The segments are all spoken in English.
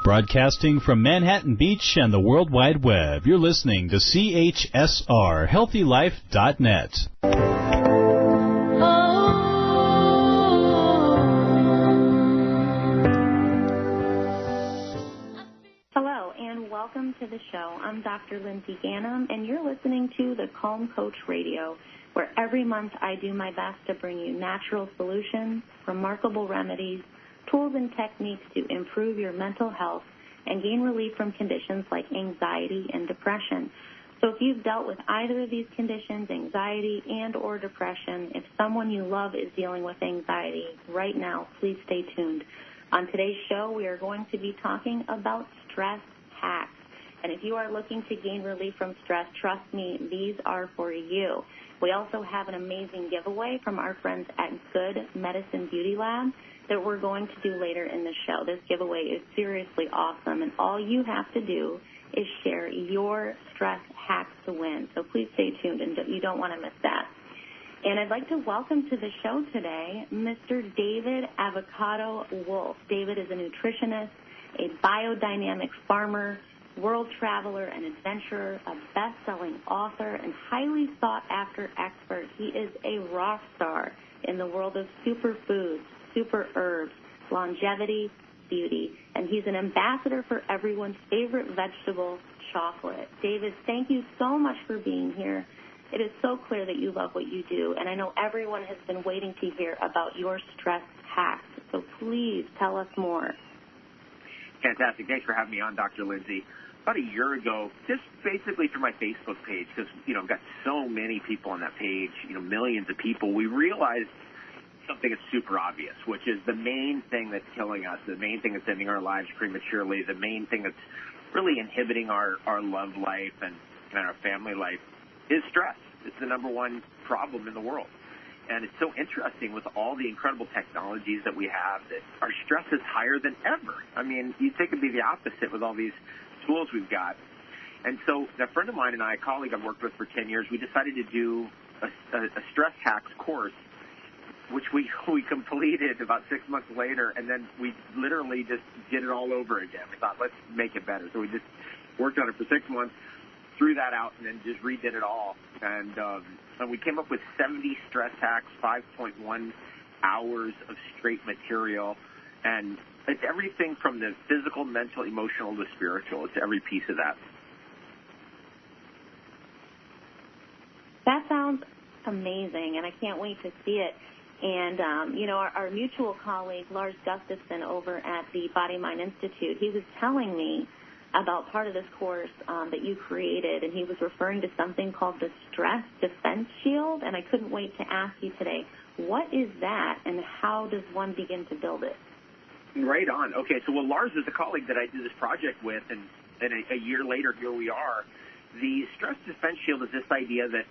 Broadcasting from Manhattan Beach and the World Wide Web, you're listening to CHSR, HealthyLife.net. Hello, and welcome to the show. I'm Dr. Lindsay Ghannam, and you're listening to the Calm Coach Radio, where every month I do my best to bring you natural solutions, remarkable remedies, tools and techniques to improve your mental health and gain relief from conditions like anxiety and depression. So if you've dealt with either of these conditions, anxiety and or depression, if someone you love is dealing with anxiety right now, please stay tuned. On today's show, we are going to be talking about stress hacks. And if you are looking to gain relief from stress, trust me, these are for you. We also have an amazing giveaway from our friends at Good Medicine Beauty Lab that we're going to do later in the show. This giveaway is seriously awesome, and all you have to do is share your stress hacks to win. So please stay tuned, and you don't want to miss that. And I'd like to welcome to the show today Mr. David Avocado Wolfe. David is a nutritionist, a biodynamic farmer, world traveler and adventurer, a best-selling author, and highly sought-after expert. He is a rock star in the world of superfoods, super herbs, longevity, beauty, and he's an ambassador for everyone's favorite vegetable, chocolate. David, thank you so much for being here. It is so clear that you love what you do, and I know everyone has been waiting to hear about your stress hacks, so please tell us more. Fantastic. Thanks for having me on, Dr. Lindsay. About a year ago, just basically through my Facebook page, because, I've got so many people on that page, millions of people, we realized something that's super obvious, which is the main thing that's killing us, the main thing that's ending our lives prematurely, the main thing that's really inhibiting our love life and our family life is stress. It's the number one problem in the world. And it's so interesting with all the incredible technologies that we have that our stress is higher than ever. I mean, you'd think it'd be the opposite with all these tools we've got. And so a friend of mine and I, a colleague I've worked with for 10 years, we decided to do a stress hacks course, which we completed about 6 months later, and then we literally just did it all over again. We thought, let's make it better. So we just worked on it for 6 months, threw that out, and then just redid it all. And we came up with 70 stress hacks, 5.1 hours of straight material, and it's everything from the physical, mental, emotional to spiritual. It's every piece of that. That sounds amazing, and I can't wait to see it. And, our mutual colleague, Lars Gustafson, over at the Body Mind Institute, he was telling me about part of this course that you created, and he was referring to something called the Stress Defense Shield, and I couldn't wait to ask you today, what is that, and how does one begin to build it? Right on. Okay, so Lars is a colleague that I did this project with, and a year later, here we are. The Stress Defense Shield is this idea that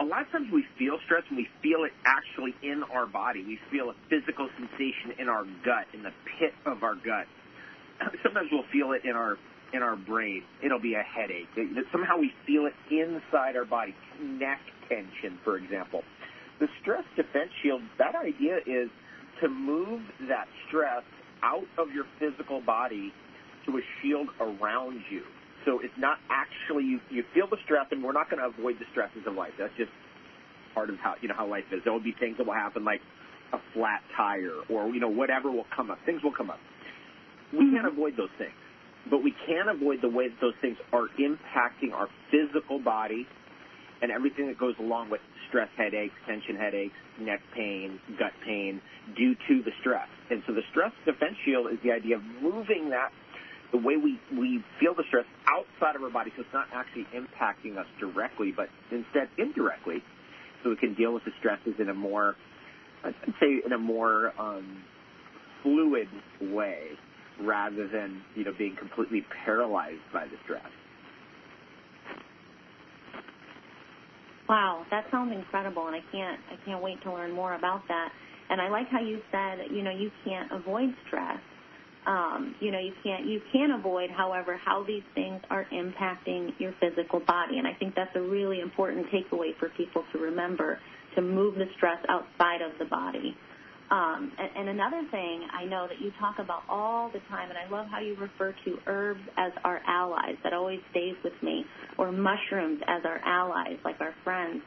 a lot of times we feel stress and we feel it actually in our body. We feel a physical sensation in our gut, in the pit of our gut. Sometimes we'll feel it in our brain. It'll be a headache. Somehow we feel it inside our body. Neck tension, for example. The Stress Defense Shield, that idea is to move that stress out of your physical body to a shield around you. So it's not actually, you feel the stress, and we're not going to avoid the stresses of life. That's just part of how life is. There will be things that will happen like a flat tire or, whatever will come up. Things will come up. We can't avoid those things, but we can avoid the way that those things are impacting our physical body and everything that goes along with stress headaches, tension headaches, neck pain, gut pain due to the stress. And so the Stress Defense Shield is the idea of moving that, the way we feel the stress outside of our body, so it's not actually impacting us directly, but instead indirectly, so we can deal with the stresses in a more, I'd say, in a more fluid way, rather than being completely paralyzed by the stress. Wow, that sounds incredible, and I can't wait to learn more about that. And I like how you said, you can't avoid stress. You can avoid, however, how these things are impacting your physical body. And I think that's a really important takeaway for people to remember, to move the stress outside of the body. And another thing I know that you talk about all the time, and I love how you refer to herbs as our allies. That always stays with me, or mushrooms as our allies, like our friends.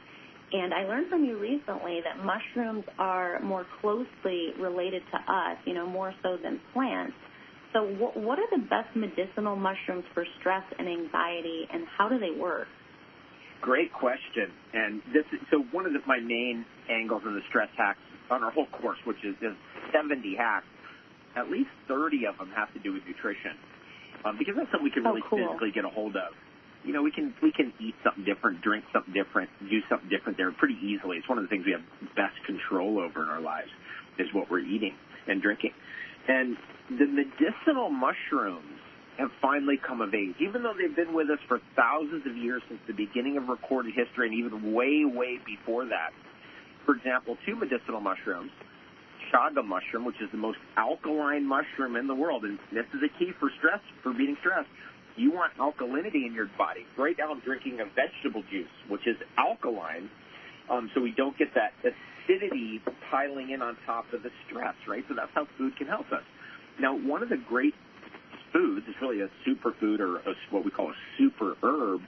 And I learned from you recently that mushrooms are more closely related to us, more so than plants. So what are the best medicinal mushrooms for stress and anxiety, and how do they work? Great question. And so one of my main angles in the stress hacks on our whole course, which is 70 hacks, at least 30 of them have to do with nutrition, because that's something we can really physically get a hold of. We can eat something different, drink something different, do something different there pretty easily. It's one of the things we have best control over in our lives is what we're eating and drinking. And the medicinal mushrooms have finally come of age, even though they've been with us for thousands of years since the beginning of recorded history and even way, way before that. For example, two medicinal mushrooms, chaga mushroom, which is the most alkaline mushroom in the world, and this is a key for beating stress. You want alkalinity in your body. Right now I'm drinking a vegetable juice, which is alkaline, so we don't get that acidity piling in on top of the stress, right? So that's how food can help us. Now, one of the great foods, it's really a superfood or what we call a super herb,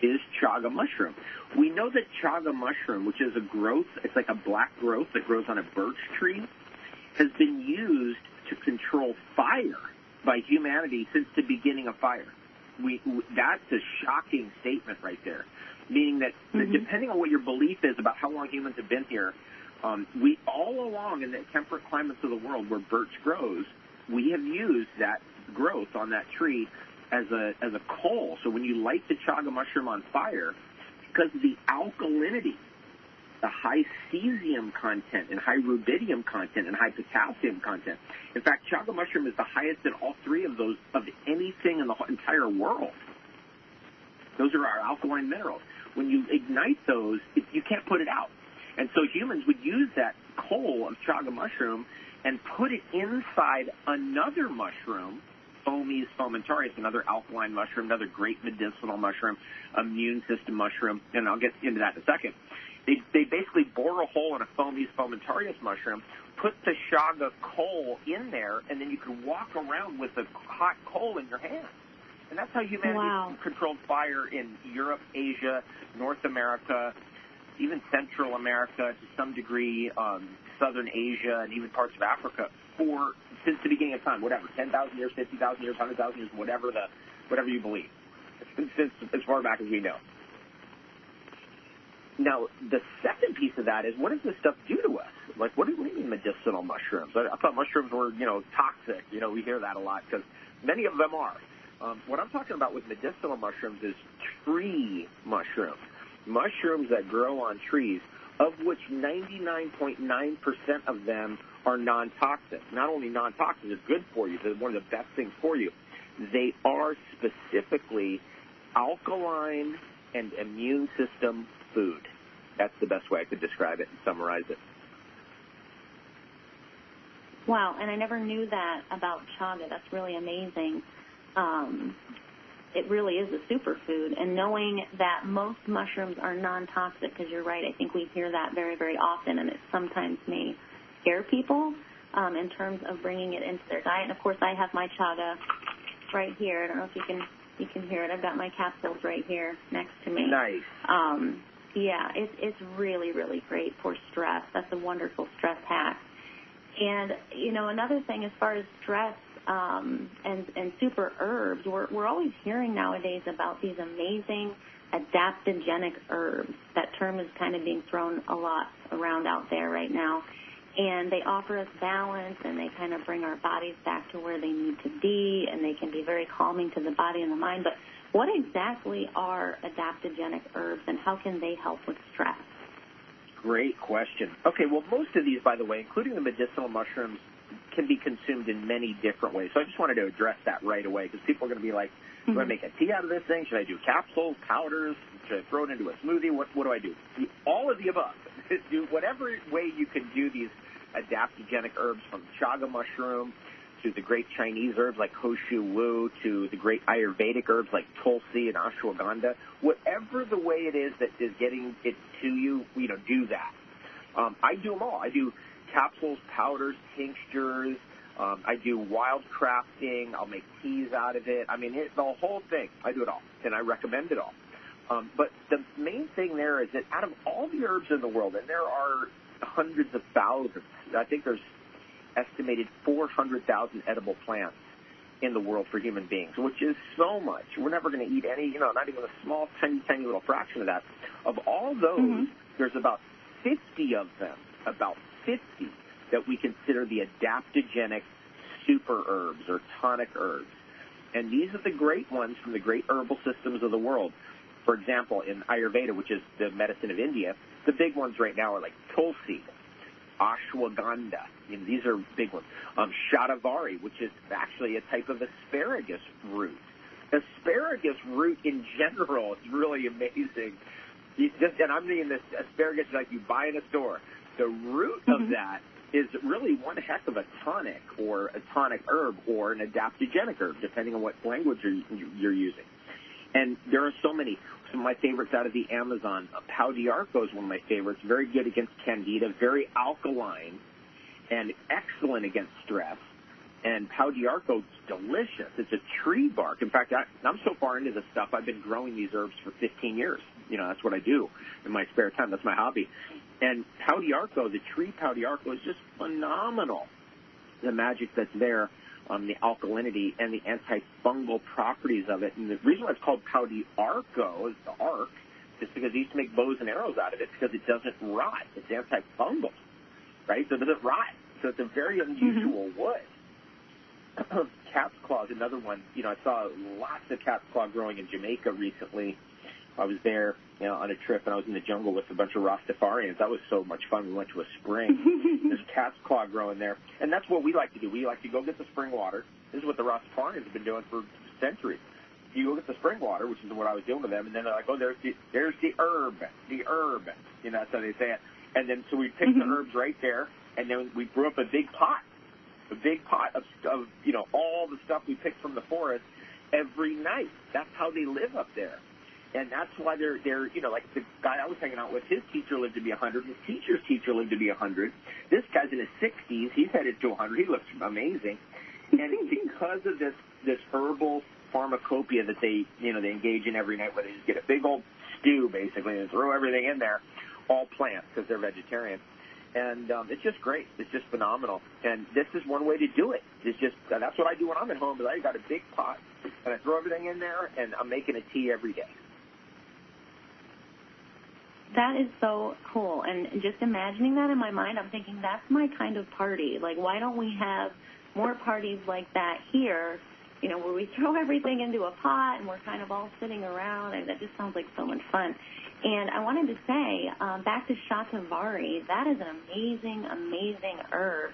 is chaga mushroom. We know that chaga mushroom, which is a growth, it's like a black growth that grows on a birch tree, has been used to control fire by humanity since the beginning of fire. That's a shocking statement right there, meaning that depending on what your belief is about how long humans have been here, we all along in the temperate climates of the world where birch grows, we have used that growth on that tree as a coal. So when you light the chaga mushroom on fire, because of the alkalinity, the high cesium content and high rubidium content and high potassium content. In fact, chaga mushroom is the highest in all three of those of anything in the entire world. Those are our alkaline minerals. When you ignite those, you can't put it out. And so humans would use that coal of chaga mushroom and put it inside another mushroom, Fomes fomentarius, another alkaline mushroom, another great medicinal mushroom, immune system mushroom, and I'll get into that in a second. They basically bore a hole in a Fomes fomentarius mushroom, put the chaga coal in there, and then you could walk around with a hot coal in your hand. And that's how humanity controlled fire in Europe, Asia, North America, even Central America, to some degree, Southern Asia, and even parts of Africa since the beginning of time, whatever, 10,000 years, 50,000 years, 100,000 years, whatever you believe, since as far back as we know. Now, the second piece of that is, what does this stuff do to us? Like, what do you mean medicinal mushrooms? I thought mushrooms were, toxic. We hear that a lot because many of them are. What I'm talking about with medicinal mushrooms is tree mushrooms, mushrooms that grow on trees, of which 99.9% of them are non-toxic. Not only non-toxic, they're good for you. They're one of the best things for you. They are specifically alkaline and immune system food. That's the best way I could describe it and summarize it. Wow, and I never knew that about chaga. That's really amazing. It really is a superfood. And knowing that most mushrooms are non-toxic, because you're right, I think we hear that very, very often, and it sometimes may scare people in terms of bringing it into their diet. And, of course, I have my chaga right here. I don't know if you can hear it. I've got my capsules right here next to me. Nice. Yeah, it's really, really great for stress. That's a wonderful stress hack. And, another thing as far as stress and super herbs, we're always hearing nowadays about these amazing adaptogenic herbs. That term is kind of being thrown a lot around out there right now. And they offer us balance, and they kind of bring our bodies back to where they need to be, and they can be very calming to the body and the mind. But what exactly are adaptogenic herbs, and how can they help with stress? Great question. Okay, well, most of these, by the way, including the medicinal mushrooms, can be consumed in many different ways. So I just wanted to address that right away, because people are going to be like, do I make a tea out of this thing? Should I do capsules, powders? Should I throw it into a smoothie? What do I do? All of the above. Do whatever way you can do these adaptogenic herbs, from chaga mushroom to the great Chinese herbs like Hoshu Wu to the great Ayurvedic herbs like Tulsi and ashwagandha. Whatever the way it is that is getting it to you, do that. I do them all. I do capsules, powders, tinctures. I do wild crafting. I'll make teas out of it. I mean, the whole thing. I do it all, and I recommend it all. But the main thing there is that out of all the herbs in the world, and there are hundreds of thousands, I think there's estimated 400,000 edible plants in the world for human beings, which is so much. We're never going to eat any, not even a small, tiny, tiny little fraction of that. Of all those, there's about 50 of them, that we consider the adaptogenic super herbs or tonic herbs. And these are the great ones from the great herbal systems of the world. For example, in Ayurveda, which is the medicine of India, the big ones right now are like tulsi, ashwagandha. These are big ones. Shatavari, which is actually a type of asparagus root. Asparagus root in general is really amazing. And I'm meaning this asparagus like you buy in a store. The root of that is really one heck of a tonic or a tonic herb or an adaptogenic herb, depending on what language you're using. And there are so many. Some of my favorites out of the Amazon. Pau d'Arco is one of my favorites. Very good against candida, very alkaline, and excellent against stress. And Pau d'Arco is delicious. It's a tree bark. In fact, I'm so far into this stuff, I've been growing these herbs for 15 years. That's what I do in my spare time. That's my hobby. And Pau d'Arco, the tree Pau d'Arco, is just phenomenal. The magic that's there, the alkalinity and the antifungal properties of it. And the reason why it's called Pau d'Arco, is the arc, is because they used to make bows and arrows out of it because it doesn't rot. It's antifungal, right? So it doesn't rot. So it's a very unusual wood. Cat's claw is another one. I saw lots of cat's claw growing in Jamaica recently. I was there, on a trip, and I was in the jungle with a bunch of Rastafarians. That was so much fun. We went to a spring. There's cat's claw growing there. And that's what we like to do. We like to go get the spring water. This is what the Rastafarians have been doing for centuries. You go get the spring water, which is what I was doing with them, and then they're like, there's the herb. That's how they say it. And then so we picked the herbs right there, and then we brew up a big pot of all the stuff we picked from the forest every night. That's how they live up there. And that's why they're like the guy I was hanging out with, his teacher lived to be 100. His teacher's teacher lived to be 100. This guy's in his 60s. He's headed to 100. He looks amazing. And it's because of this herbal pharmacopoeia that they engage in every night, where they just get a big old stew, basically, and throw everything in there, all plants, because they're vegetarian. And it's just great. It's just phenomenal. And this is one way to do it. That's what I do when I'm at home, is I got a big pot, and I throw everything in there, and I'm making a tea every day. That is so cool. And just imagining that in my mind, I'm thinking that's my kind of party. Like, why don't we have more parties like that here, where we throw everything into a pot and we're kind of all sitting around, and that just sounds like so much fun. And I wanted to say, back to Shatavari, that is an amazing, amazing herb.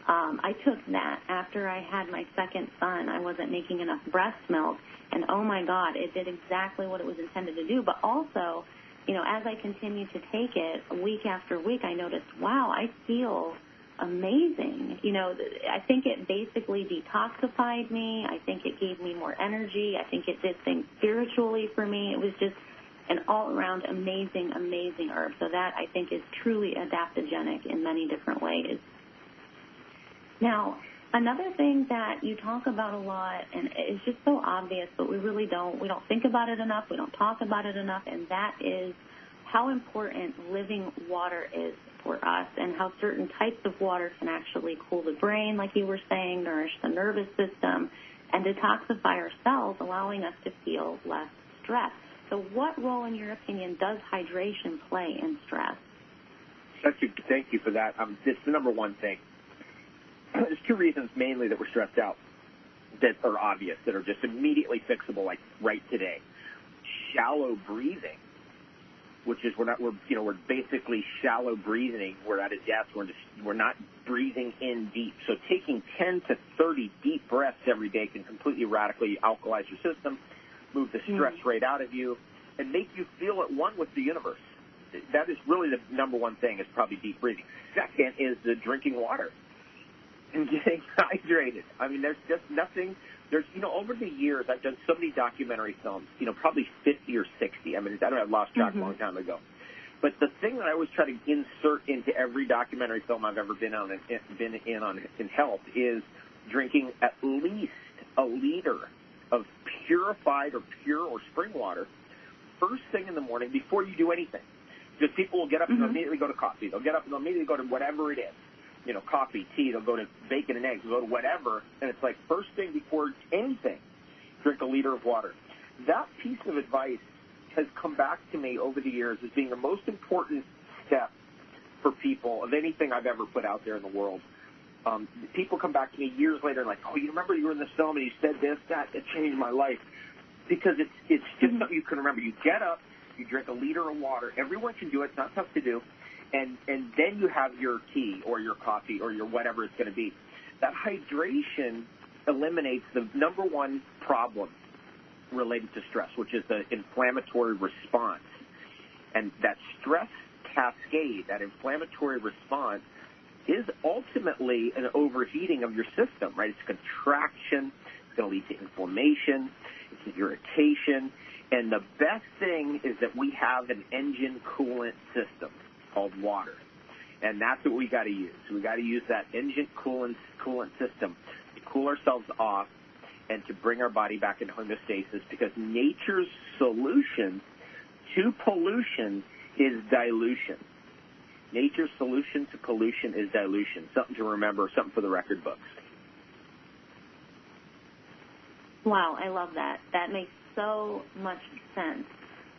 I took that after I had my second son. I wasn't making enough breast milk, and oh my God, it did exactly what it was intended to do. But also, as I continued to take it week after week, I noticed, wow, I feel amazing. I think it basically detoxified me. I think it gave me more energy. I think it did things spiritually for me. It was just an all-around amazing, amazing herb. So that, I think, is truly adaptogenic in many different ways. Now, another thing that you talk about a lot, and it's just so obvious, but we don't think about it enough, we don't talk about it enough, and that is how important living water is for us, and how certain types of water can actually cool the brain, like you were saying, nourish the nervous system, and detoxify ourselves, allowing us to feel less stress. So what role, in your opinion, does hydration play in stress? Thank you for that. It's the number one thing. There's two reasons mainly that we're stressed out that are obvious, that are just immediately fixable, like right today. Shallow breathing, which is we're basically shallow breathing. We're at a depth. We're not breathing in deep. So taking 10 to 30 deep breaths every day can completely radically alkalize your system, move the stress rate out of you, and make you feel at one with the universe. That is really the number one thing, is probably deep breathing. Second is the drinking water and getting hydrated. I mean, there's just nothing. Over the years, I've done so many documentary films, probably 50 or 60. I mean, I've lost track a long time ago. But the thing that I always try to insert into every documentary film I've ever been in health is drinking at least a liter of purified or pure or spring water first thing in the morning before you do anything. Because people will get up and they'll immediately go to coffee. They'll get up and they'll immediately go to whatever it is. You know, coffee, tea, they'll go to bacon and eggs, they'll go to whatever. And it's like first thing before anything, drink a liter of water. That piece of advice has come back to me over the years as being the most important step for people of anything I've ever put out there in the world. People come back to me years later like, oh, you remember you were in this film and you said this, that, it changed my life. Because it's just something you can remember. You get up, you drink a liter of water. Everyone can do it. It's not tough to do. And then you have your tea or your coffee or your whatever it's going to be. That hydration eliminates the number one problem related to stress, which is the inflammatory response. And that stress cascade, that inflammatory response, is ultimately an overheating of your system, right? It's contraction. It's going to lead to inflammation. It's irritation. And the best thing is that we have an engine coolant system called water. And that's what we got to use. We got to use that engine coolant system to cool ourselves off and to bring our body back into homeostasis, because nature's solution to pollution is dilution. Nature's solution to pollution is dilution. Something to remember, something for the record books. Wow, I love that. That makes so much sense.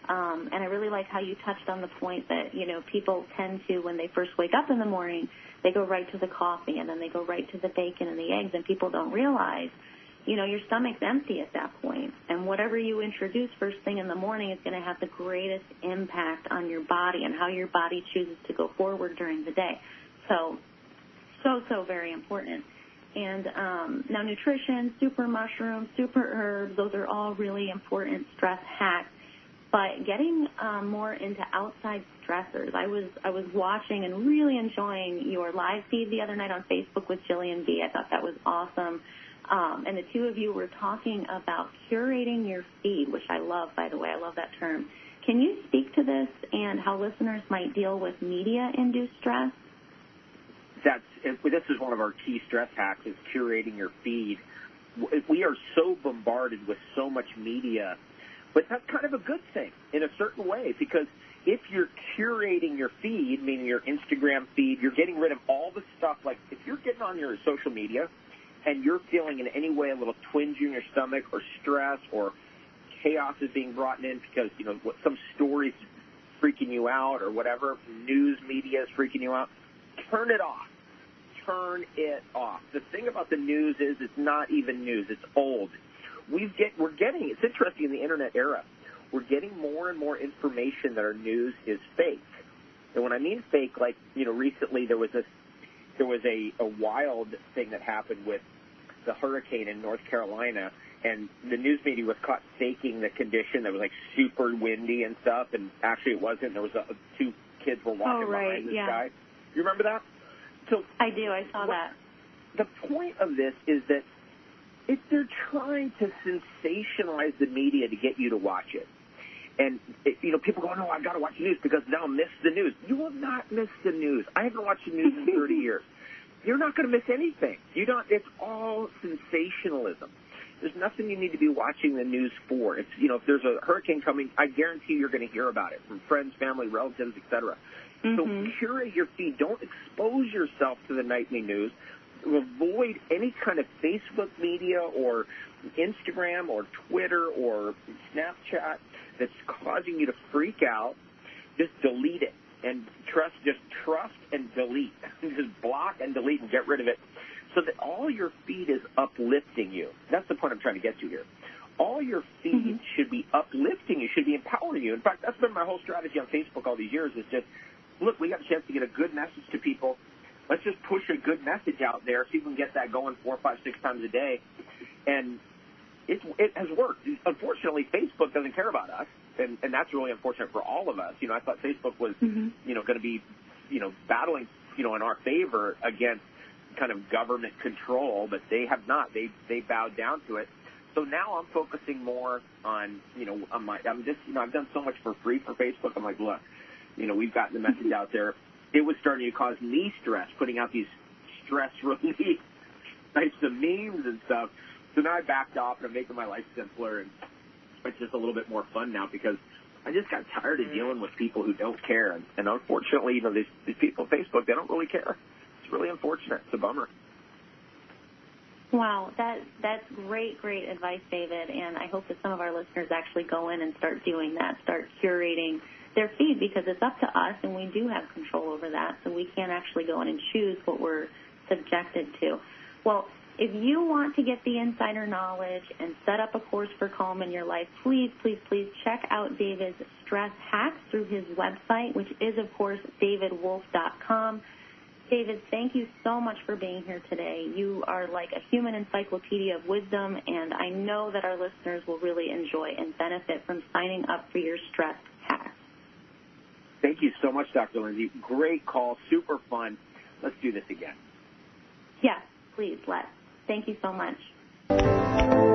And I really like how you touched on the point that, you know, people tend to, when they first wake up in the morning, they go right to the coffee and then they go right to the bacon and the eggs, and people don't realize, you know, your stomach's empty at that point. And whatever you introduce first thing in the morning is going to have the greatest impact on your body and how your body chooses to go forward during the day. So very important. And now nutrition, super mushrooms, super herbs, those are all really important stress hacks. But getting more into outside stressors, I was watching and really enjoying your live feed the other night on Facebook with Jillian B. I thought that was awesome. And the two of you were talking about curating your feed, which I love, by the way. I love that term. Can you speak to this and how listeners might deal with media-induced stress? This is one of our key stress hacks, is curating your feed. We are so bombarded with so much media, but that's kind of a good thing in a certain way, because if you're curating your feed, meaning your Instagram feed, you're getting rid of all the stuff. Like if you're getting on your social media and you're feeling in any way a little twinge in your stomach or stress or chaos is being brought in because, you know, some story's freaking you out or whatever, news media is freaking you out, turn it off. Turn it off. The thing about the news is it's not even news. It's old. We're getting, it's interesting in the internet era, we're getting more and more information that our news is fake. And when I mean fake, like, you know, recently there was a wild thing that happened with the hurricane in North Carolina, and the news media was caught faking the condition that was like super windy and stuff, and actually it wasn't. There was two kids were walking behind this guy. You remember that? So I do. I saw that. The point of this is that if they're trying to sensationalize the media to get you to watch it, and, you know, people go, no, I've got to watch the news because then I'll miss the news. You will not miss the news. I haven't watched the news in 30 years. You're not going to miss anything. It's all sensationalism. There's nothing you need to be watching the news for. It's, you know, if there's a hurricane coming, I guarantee you're going to hear about it from friends, family, relatives, etc. So curate your feed. Don't expose yourself to the nightly news. Avoid any kind of Facebook media or Instagram or Twitter or Snapchat that's causing you to freak out. Just delete it and trust and delete. Just block and delete and get rid of it so that all your feed is uplifting you. That's the point I'm trying to get to here. All your feed should be uplifting you, should be empowering you. In fact, that's been my whole strategy on Facebook all these years, is just, look, we got a chance to get a good message to people. Let's just push a good message out there so you can get that going 4, 5, 6 times a day. And it has worked. Unfortunately, Facebook doesn't care about us, and that's really unfortunate for all of us. You know, I thought Facebook was, you know, going to be, you know, battling, you know, in our favor against kind of government control, but they have not. They bowed down to it. So now I'm focusing more on, you know, I'm just, you know, I've done so much for free for Facebook. I'm like, look, we've gotten the message out there. It was starting to cause me stress, putting out these stress relief types of memes and stuff. So now I backed off, and I'm making my life simpler, and it's just a little bit more fun now because I just got tired of dealing with people who don't care. And unfortunately, these people on Facebook, they don't really care. It's really unfortunate. It's a bummer. Wow, that's great advice, David, and I hope that some of our listeners actually go in and start doing that, start curating their feed, because it's up to us, and we do have control over that, so we can actually go in and choose what we're subjected to. Well, if you want to get the insider knowledge and set up a course for calm in your life, please check out David's stress hacks through his website, which is, of course, davidwolfe.com. David, thank you so much for being here today. You are like a human encyclopedia of wisdom, and I know that our listeners will really enjoy and benefit from signing up for your stress hacks. Thank you so much, Dr. Lindsay. Great call, super fun. Let's do this again. Yes, please, let's. Thank you so much.